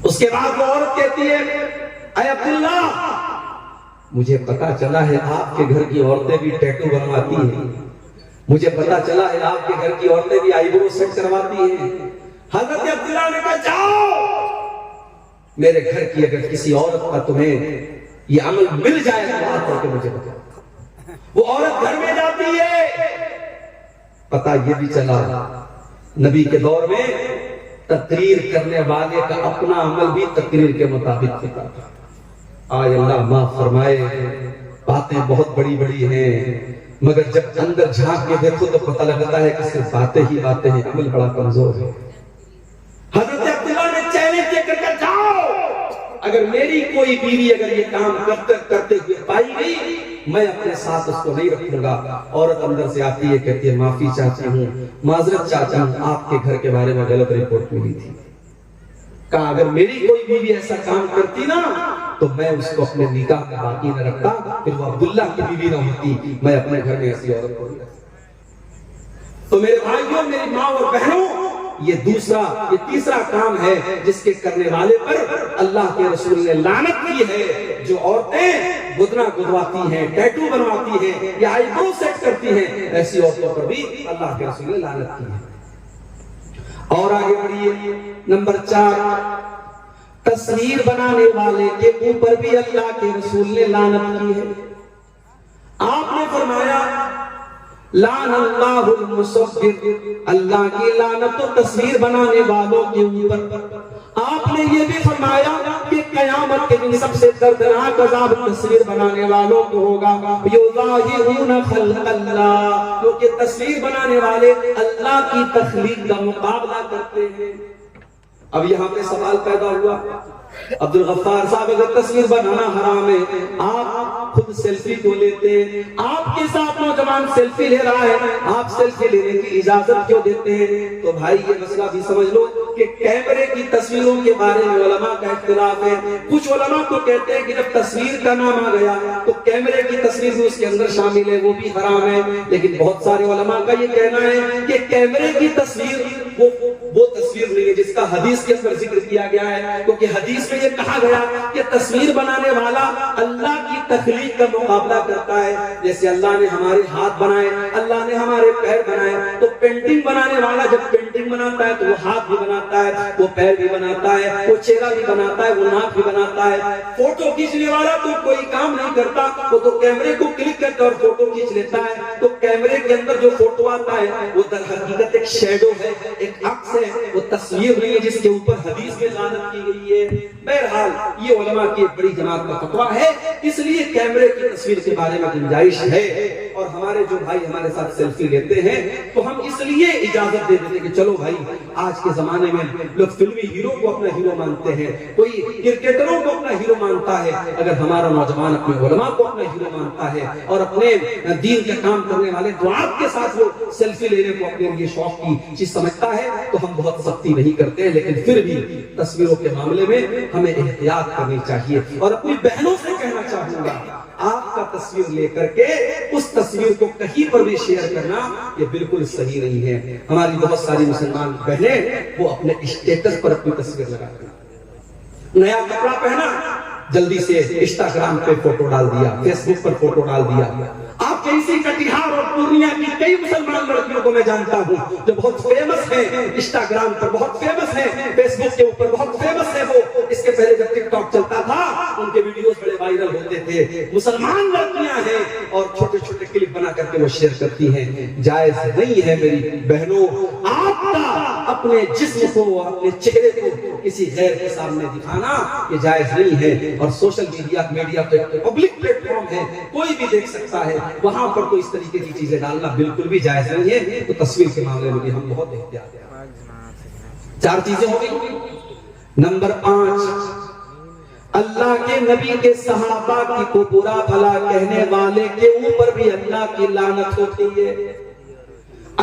اس کے بعد وہ عورت کہتی ہے اے عبداللہ مجھے پتا چلا ہے آپ کے گھر کی عورتیں بھی ٹیٹو بنواتی ہیں، مجھے پتا چلا ہے آپ کے گھر کی عورتیں بھی آئی برو سیٹ کرواتی ہیں۔ حضرت عبداللہ نے کہا جاؤ میرے گھر کی اگر کسی عورت کا تمہیں یہ عمل مل جائے تو بات کر کے مجھے بتا۔ وہ عورت گھر میں جاتی ہے، پتا یہ بھی چلا نبی کے دور میں تقریر کرنے والے کا اپنا عمل بھی تقریر کے مطابق ہوتا تھا۔ آئے اللہ معاف فرمائے، باتیں بہت بڑی بڑی ہیں مگر جب اندر جھانک کے دیکھو تو پتہ لگتا ہے کہ صرف باتیں ہی باتیں ہیں، عمل بڑا کمزور ہے۔ حضرت عبداللہ نے چیلنج دے کر کہا جاؤ اگر میری کوئی بیوی اگر یہ کام کرتے ہوئے پائی گئی میں اپنے ساتھ اس کو نہیں رکھوں گا۔ عورت اندر سے آتی ہے کہتی ہے معافی چاہتی ہوں، معذرت چاہتا ہوں، آپ کے گھر کے بارے میں غلط رپورٹ ملی تھی۔ کہا اگر میری کوئی بیوی ایسا کام کرتی نا تو میں اس کو اپنے نکاح میں باقی نہ رکھتا، پھر وہ عبداللہ کی بیوی نہ ہوتی، میں اپنے گھر میں ایسی عورت کو نہیں رکھتا۔ تو میرے بھائیوں، میری ماں اور بہنوں، یہ تیسرا کام ہے جس کے کرنے والے پر اللہ کے رسول نے لعنت کی ہے۔ جو عورتیں گدنا گدواتی ہیں، ٹیٹو بنواتی ہیں یا آئی برو سیٹ کرتی ہیں، ایسی عورتوں پر بھی اللہ کے رسول نے لعنت کی ہے۔ اور آگے بڑھیے، نمبر 4، تصویر بنانے والے کے اوپر بھی اللہ کے رسول نے لعنت کی ہے۔ آپ نے فرمایا لعن اللہ المصور، اللہ کی لعنت تو تصویر بنانے والوں کے اوپر۔ آپ نے یہ بھی فرمایا کہ قیامت کے دن سب سے دردناک عذاب تصویر بنانے والوں کو ہوگا، یظاہرون خلق اللہ، کیونکہ تصویر بنانے والے اللہ کی تخلیق کا مقابلہ کرتے ہیں۔ اب یہاں پہ سوال پیدا ہوا، عبد الغفار صاحب اگر تصویر بنانا حرام ہے، آپ خود سیلفی کیوں لیتے ہیں؟ آپ کے ساتھ نوجوان سیلفی لے رہا ہے، آپ سیلفی لینے کی اجازت کیوں دیتے ہیں؟ تو بھائی یہ مسئلہ بھی سمجھ لو کہ کیمرے کی تصویروں کے بارے میں علماء کا اختلاف ہے۔ کچھ علماء تو کہتے ہیں کہ جب تصویر کا نام آ گیا تو کیمرے کی تصویر بھی اس کے اندر شامل ہے، وہ بھی حرام ہے۔ لیکن بہت سارے علماء کا یہ کہنا ہے کہ کیمرے کی تصویر وہ تصویر نہیں ہے جس کا حدیث کے اندر ذکر کیا گیا ہے، کیونکہ حدیث میں یہ کہا گیا کہ تصویر بنانے والا اللہ کی تخلیق کا مقابلہ کرتا ہے۔ جیسے اللہ نے ہمارے ہاتھ بنائے، اللہ نے ہمارے پیر بنائے، تو پینٹنگ بنانے والا جب پینٹنگ بناتا ہے تو وہ ہاتھ بھی بناتا ہے، وہ پیر بھی بناتا ہے، وہ چہرہ بھی بناتا ہے، وہ ناک بھی بناتا ہے۔ فوٹو کھینچنے والا تو کوئی کام نہیں کرتا، وہ تو کیمرے کو کلک کرتا اور فوٹو کھینچ لیتا ہے۔ تو کیمرے کے اندر جو فوٹو آتا ہے وہ در حقیقت ایک شیڈو ہے، ایک عکس ہے، وہ تصویر نہیں ہے جس کے اوپر حدیث میں لعنت کی گئی ہے۔ بہرحال یہ علماء کی ایک بڑی جماعت کا فتویٰ ہے، اس لیے کیمرے کی تصویر کے بارے میں گنجائش ہے۔ اور ہمارے جو بھائی ہمارے ساتھ سیلفی لیتے ہیں تو ہم اس لیے اجازت دے دیتے کہ چلو بھائی، آج کے زمانے میں لوگ فلمی ہیرو کو اپنا ہیرو مانتے ہیں، کوئی کرکٹروں کو اپنا ہیرو مانتا ہے، اگر ہمارا نوجوان اپنے علماء کو اپنا ہیرو مانتا ہے اور اپنے دین کا کام کرنے والے دعات کے ساتھ وہ سیلفی لینے کو اپنے لیے شوق کی چیز سمجھتا ہے تو ہم بہت سختی نہیں کرتے ہیں۔ لیکن پھر بھی تصویروں کے معاملے میں ہمیں احتیاط کرنی چاہیے۔ اور اپنی بہنوں سے کہنا چاہوں گا، آپ کا تصویر لے کر کے اس تصویر کو کہیں پر بھی شیئر کرنا یہ بالکل صحیح نہیں ہے۔ ہماری بہت ساری مسلمان بہنیں وہ اپنے اسٹیٹس پر اپنی تصویر لگاتی ہیں، نیا کپڑا پہنا جلدی سے انسٹاگرام پہ فوٹو ڈال دیا، فیس بک پر فوٹو ڈال دیا۔ آپ کیسی کٹیہار اور پورنیہ کی کئی مسلمان لڑکیوں کو میں جانتا ہوں جو بہت فیمس ہیں، انسٹاگرام پر بہت فیمس ہیں، فیس بک کے اوپر بہت فیمس ہیں۔ وہ اس کے پہلے جب ٹک ٹاک چلتا تھا ان کے ویڈیوز بڑے وائرل ہوتے تھے۔ مسلمان لڑکیاں ہیں اور چھوٹے چھوٹے کلپ بنا کر کے وہ شیئر کرتی ہیں۔ جائز نہیں ہے میری بہنوں، آپ کا اپنے جسم کو، اپنے چہرے کو کسی غیر کے سامنے دکھانا یہ جائز نہیں ہے۔ اور سوشل میڈیا تو ایک پبلک پلیٹ فارم ہے، کوئی بھی دیکھ سکتا ہے، وہاں پر تو اس طریقے کی چیزیں ڈالنا بالکل بھی جائز نہیں ہے۔ تو تصویر کے معاملے میں بھی ہم بہت احتیاط ہیں۔ 4 چیزیں ہو گئی۔ نمبر 5، اللہ کے نبی کے صحابہ کو برا بھلا کہنے والے کے اوپر بھی اللہ کی لعنت ہوتی ہے۔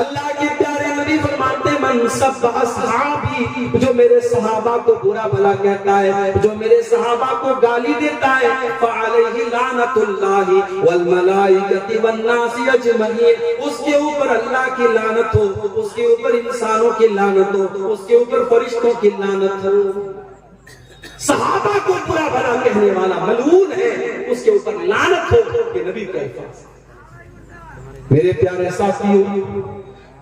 اللہ کے پیارے نبی فرماتے من سب اصحابی، جو میرے صحابہ کو برا بھلا کہتا ہے، جو میرے صحابہ کو گالی دیتا ہے، فعلیہ لعنت اللہ والملائکۃ والناس اجمعین، اس کے اوپر اللہ کی لعنت ہو، اس کے اوپر انسانوں کی لعنت ہو، اس کے اوپر فرشتوں کی لعنت ہو۔ صحابہ کو برا بھلا کہنے والا ملعون ہے، اس کے اوپر لعنت ہو کہ نبی کا الفاظ۔ میرے پیارے ساتھیوں،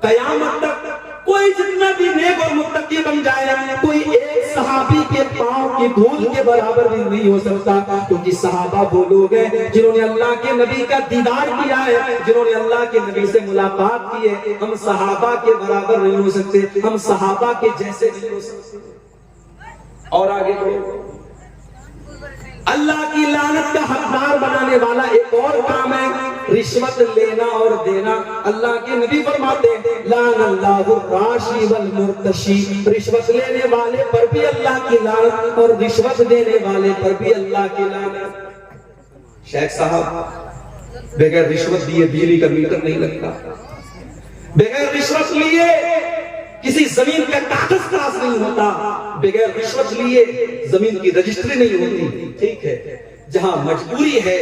قیامت تک کوئی جتنا بھی نیک اور متقی بن جائے، کوئی ایک صحابی کے پاؤں کی دھول کے برابر بھی نہیں ہو سکتا، کیونکہ صحابہ وہ لوگ ہیں جنہوں نے اللہ کے نبی کا دیدار کیا ہے، جنہوں نے اللہ کے نبی سے ملاقات کی ہے۔ ہم صحابہ کے برابر نہیں ہو سکتے، ہم صحابہ کے جیسے نہیں ہو سکتے۔ اور آگے بڑھو، اللہ کی لعنت کا حقدار بنانے والا ایک اور کام ہے رشوت لینا اور دینا۔ اللہ کے نبی فرماتے ہیں لعن اللہ الراشی والمرتشی، رشوت لینے والے پر بھی اللہ کی لعنت اور رشوت دینے والے پر بھی اللہ کی لعنت۔ شیخ صاحب، بغیر رشوت دیے بجلی کا میٹر نہیں لگتا، بغیر رشوت لیے کسی زمین کا کاغذ پاس نہیں ہوتا، بغیر رشوت لیے زمین کی رجسٹری نہیں ہوتی۔ ٹھیک ہے، جہاں مجبوری ہے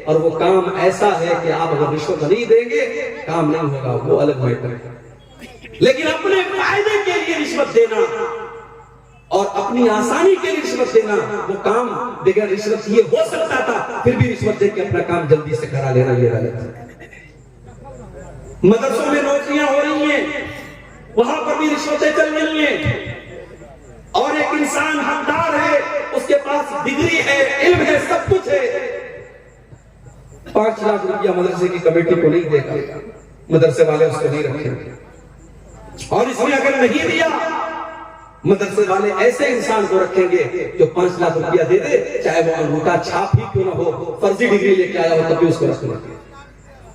اور وہ کام ایسا ہے کہ آپ اگر رشوت نہیں دیں گے کام نہیں ہوگا، وہ الگ میٹر ہے۔ لیکن اپنے فائدے کے لیے رشوت دینا اور اپنی آسانی کے لیے رشوت دینا، وہ کام بغیر رشوت یہ ہو سکتا تھا، پھر بھی رشوت دے کے اپنا کام جلدی سے کرا لینا یہ غلط ہے۔ مدرسوں میں نوکریاں ہو رہی ہیں، وہاں پر بھی رشوتیں چل رہی ہیں، اور ایک انسان حقدار ہے، اس کے پاس ڈگری ہے، علم ہے، سب کچھ ہے، 5 لاکھ روپیہ مدرسے کی کمیٹی کو نہیں دے گا، مدرسے والے اس کو نہیں رکھیں گے، اور اس میں اگر نہیں دیا مدرسے والے ایسے انسان کو رکھیں گے جو 5 لاکھ روپیہ دے دے، چاہے وہ انگوٹھا چھاپ ہی کیوں نہ ہو، فرضی ڈگری لے کے آیا ہو تب بھی اس کو رکھنا ہے۔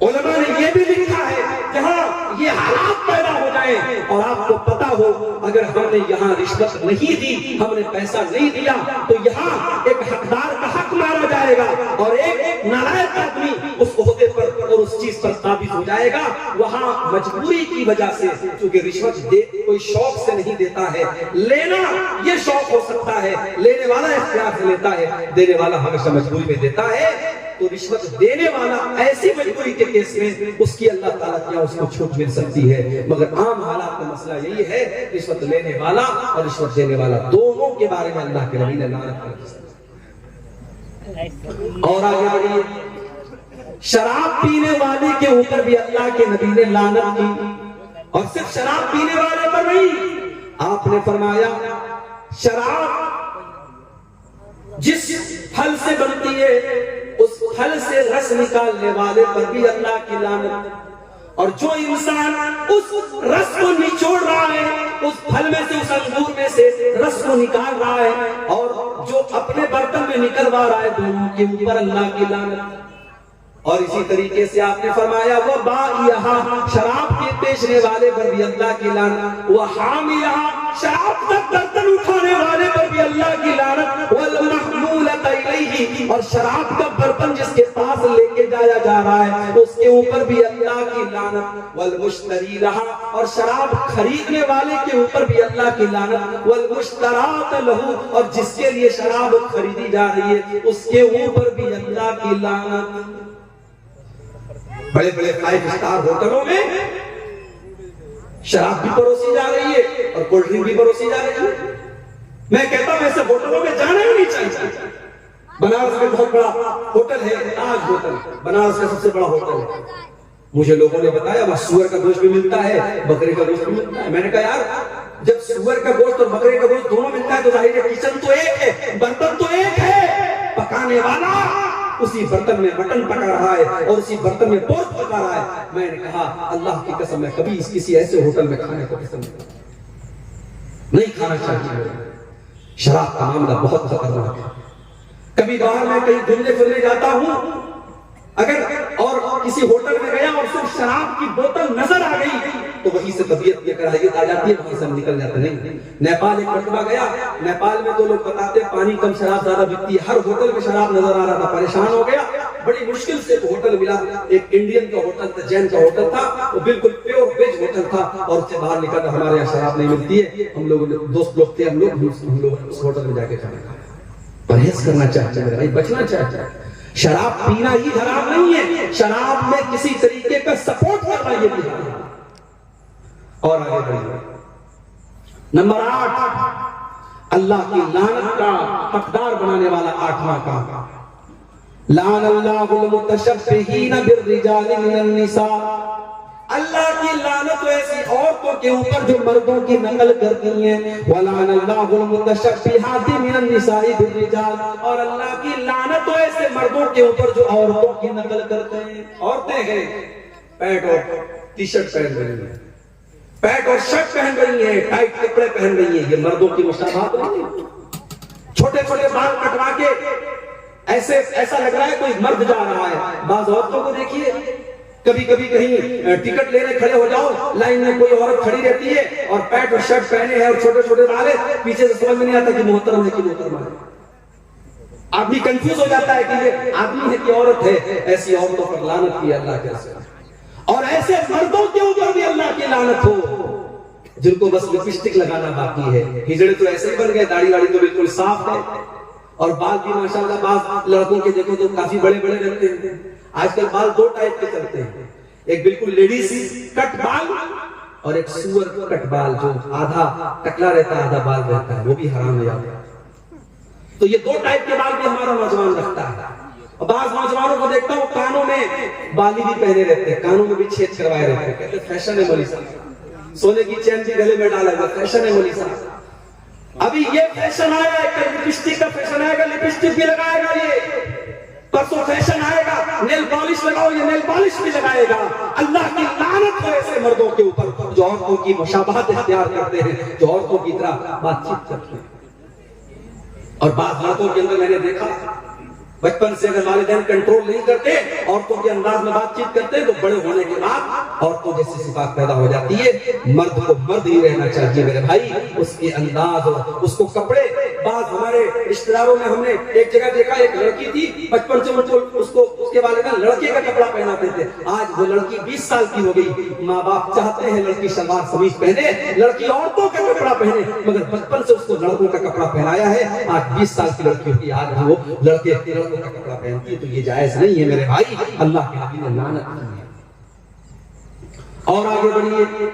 علماء نے یہ بھی لکھا ہے جہاں یہ حالات پیدا ہو جائیں اور آپ کو پتا ہو اگر ہم نے یہاں رشوت نہیں دی، ہم نے پیسہ نہیں دیا، تو یہاں ایک حقدار کا حق مارا جائے گا اور ایک نالائق آدمی اس عہدے پر اور اس چیز پر قابض ہو جائے گا۔ وہاں مجبوری کی وجہ سے، چونکہ رشوت دے کوئی شوق سے نہیں دیتا ہے، لینا یہ شوق ہو سکتا ہے، لینے والا اختیار سے لیتا ہے، دینے والا ہمیشہ مجبوری میں دیتا ہے، تو رشوت دینے والا ایسی مجبوری کے کیس میں اس کی اللہ تعالیٰ کیا اس کو چھوٹ مل سکتی ہے، مگر عام حالات کا مسئلہ یہی ہے رشوت لینے والا اور رشوت دینے والا دونوں کے بارے میں اللہ کے نبی نے لعنت کی۔ اور آگے بڑھیے، شراب پینے والے کے اوپر بھی اللہ کے نبی نے لعنت کی، اور صرف شراب پینے والے پر نہیں، آپ نے فرمایا شراب جس پھل سے بنتی ہے اس پھل سے رس نکالنے والے پر بھی اللہ کی لعنت، اور جو انسان اس رس کو نچوڑ رہا ہے، اس پھل میں سے، اس انگور میں سے رس کو نکال رہا ہے، اور جو اپنے برتن میں نکلوا رہا ہے، دونوں کے اوپر اللہ کی لعنت۔ اور اسی طریقے سے آپ نے فرمایا وہ بائعہا، شراب کے بیچنے والے پر بھی اللہ کی لعنت، وہ حاملہا، شراب کا برتن اٹھانے والے پر بھی اللہ کی لعنت، والمحمولۃ الیہ، اور شراب کا برتن جس کے پاس لے کے جایا جا رہا ہے اس کے اوپر بھی اللہ کی لعنت، والمشتری لہا، اور شراب خریدنے والے کے اوپر بھی اللہ کی لعنت، والمشترات لہو، اور جس کے لیے شراب خریدی جا رہی ہے اس کے اوپر بھی اللہ کی لعنت۔ بڑے بڑے 5 اسٹار ہوٹلوں میں شراب بھی پروسی جا رہی ہے اور کولڈ ڈرنک بھی پروسی جا رہی ہے۔ میں کہتا ہوں ایسے ہوٹلوں میں جانا ہی نہیں چاہیے۔ بنارس میں بہت بڑا ہوٹل ہے، تاج ہوٹل، بنارس کا سب سے بڑا ہوٹل ہے۔ مجھے لوگوں نے بتایا وہاں سور کا گوشت بھی ملتا ہے، بکرے کا گوشت بھی ملتا ہے۔ میں نے کہا یار جب سور کا گوشت اور بکرے کا گوشت دونوں ملتا ہے تو ظاہر ہے کچن تو ایک ہے، برتن تو ایک ہے، پکانے والا اسی برتن میں مٹن پکا رہا ہے اور اسی برتن میں پورک پکا رہا ہے۔ میں نے کہا اللہ کی قسم میں کبھی کسی ایسے ہوٹل میں کھانے کو قسم نہیں کھانا چاہیے۔ شراب کا معاملہ بہت خطرناک ہے۔ کبھی باہر میں کہیں گھومنے پھرنے جاتا ہوں اگر اور کسی ہوٹل میں گیا اور صرف شراب کی بوتل نظر آ گئی تو وہیں سے طبیعت یہ کراہیت آ جاتی ہے، وہاں سے ہم نکل جاتے نہیں۔ نیپال ایک مرتبہ گیا، نیپال میں تو لوگ بتاتے پانی کم شراب زیادہ بکتی ہے، ہر ہوٹل میں شراب نظر آ رہا تھا، پریشان ہو گیا، بڑی مشکل سے ہوٹل ملا، ایک انڈین کا ہوٹل تھا، جین کا ہوٹل تھا، وہ بالکل پیور ویج ہوٹل تھا، اور اس سے باہر نکل کر ہمارے یہاں شراب نہیں ملتی ہے، ہم لوگ دوست لوگ تھے، ہم لوگ اس ہوٹل میں جا کے کھانا کھایا۔ پرہیز کرنا چاہتے ہیں بھائی، بچنا چاہتے ہیں۔ شراب پینا ہی حرام نہیں ہے، شراب میں کسی طریقے کا سپورٹ کرنا یہ بھی حرام ہے۔ اور آگے بڑھیے، نمبر 8، اللہ کی لعنت کا حقدار بنانے والا 8واں کام، لعن اللہ المتشبہین بالرجال من النساء، اللہ کی لعنت ایسی عورتوں کے اوپر جو مردوں کی نقل کرتی ہیں، وَلَعَنَ اللَّهُ الْمُتَشَبِّهَاتِ مِنَ النِّسَاءِ بِالرِّجَالِ، اور اللہ کی لعنت ایسے مردوں کے اوپر جو عورتوں کی نقل کرتے ہیں۔ عورتیں ہیں پینٹ اور ٹی شرٹ پہن رہی ہیں، پینٹ اور شرٹ پہن رہی ہیں، ٹائٹ کپڑے پہن رہی ہیں، یہ مردوں کی مشابہت نہیں ہے۔ چھوٹے چھوٹے بال کٹوا کے ایسا لگ رہا ہے کوئی مرد جا رہا ہے۔ بعض عورتوں کو دیکھیے، کبھی کبھی کہیں ٹکٹ لینے کھڑے ہو جاؤ، لائن میں کوئی عورت کھڑی رہتی ہے اور پینٹ اور شرٹ پہنے ہیں اور چھوٹے چھوٹے بال ہے، پیچھے سے سمجھ میں نہیں آتا کہ محترم ہے کہ محترمہ ہے۔ آدمی کنفیوز ہو جاتا ہے کہ یہ آدمی ہے کہ عورت ہے۔ ایسی عورتوں پر لعنت کی اللہ کیسے، اور ایسے مردوں کے اوپر بھی اللہ کی لعنت ہو جن کو بس لپسٹک لگانا باقی ہے۔ ہجڑے تو ایسے ہی بن گئے، داڑھی واڑی تو بالکل صاف ہے، اور بال بھی ماشاءاللہ بعض لڑکوں کے دیکھو تو کافی بڑے بڑے رہتے ہیں۔ آج کل بال 2 ٹائپ کے چلتے ہیں، ایک بالکل لیڈیز کٹ بال اور ایک سور کٹ بال جو آدھا ٹکلا رہتا ہے آدھا بال رہتا ہے، وہ بھی حرام ہے۔ تو یہ 2 ٹائپ کے بال بھی ہمارا نوجوان رکھتا ہے۔ اور بعض نوجوانوں کو دیکھتا ہوں کانوں میں بالی بھی پہنے رہتے ہیں، کانوں میں بھی چھید کروائے رہتے ہیں، کہتے ہیں فیشن ہے مولوی صاحب، سونے کی چین بھی گلے میں ڈالا گیا، فیشن ہے مولوی صاحب۔ ابھی یہ فیشن آئے گا کہ لپسٹک کا فیشن آئے گا، لپسٹک بھی لگائے گا، یہ پرسوں فیشن آئے گا نیل پالش لگاؤ، یہ نیل پالش بھی لگائے گا۔ اللہ کی لعنت ہے ایسے مردوں کے اوپر جو عورتوں کی مشابہت اختیار کرتے ہیں، جو عورتوں کی طرح بات چیت کرتے ہیں۔ اور بعض لڑکوں کے اندر میں نے دیکھا بچپن سے اگر والدین کنٹرول نہیں کرتے، عورتوں کے انداز میں بات چیت کرتے ہیں، تو بڑے ہونے کے بعد عورتوں جیسی صفات پیدا ہو جاتی ہے۔ مرد کو مرد ہی رہنا چاہیے میرے بھائی، اس کے انداز اور اس کو کپڑے۔ بعض ہمارے رشتہ داروں میں ہم نے ایک جگہ دیکھا، ایک لڑکی تھی، بچپن سے اس کو اس کے والدین لڑکے کا کپڑا پہناتے تھے۔ آج وہ لڑکی 20 سال کی ہو گئی، ماں باپ چاہتے ہیں لڑکی شلوار قمیض پہنے، لڑکی عورتوں کا کپڑا پہنے، مگر بچپن سے اس کو لڑکوں کا کپڑا پہنایا ہے۔ آج 20 سال کی لڑکی ہوتی ہے، آج وہ لڑکوں کا کپڑا پہنتی ہے، تو یہ جائز نہیں ہے میرے بھائی، اللہ کے نبی نے لعنت کی ہے۔ اور آگے بڑھیے۔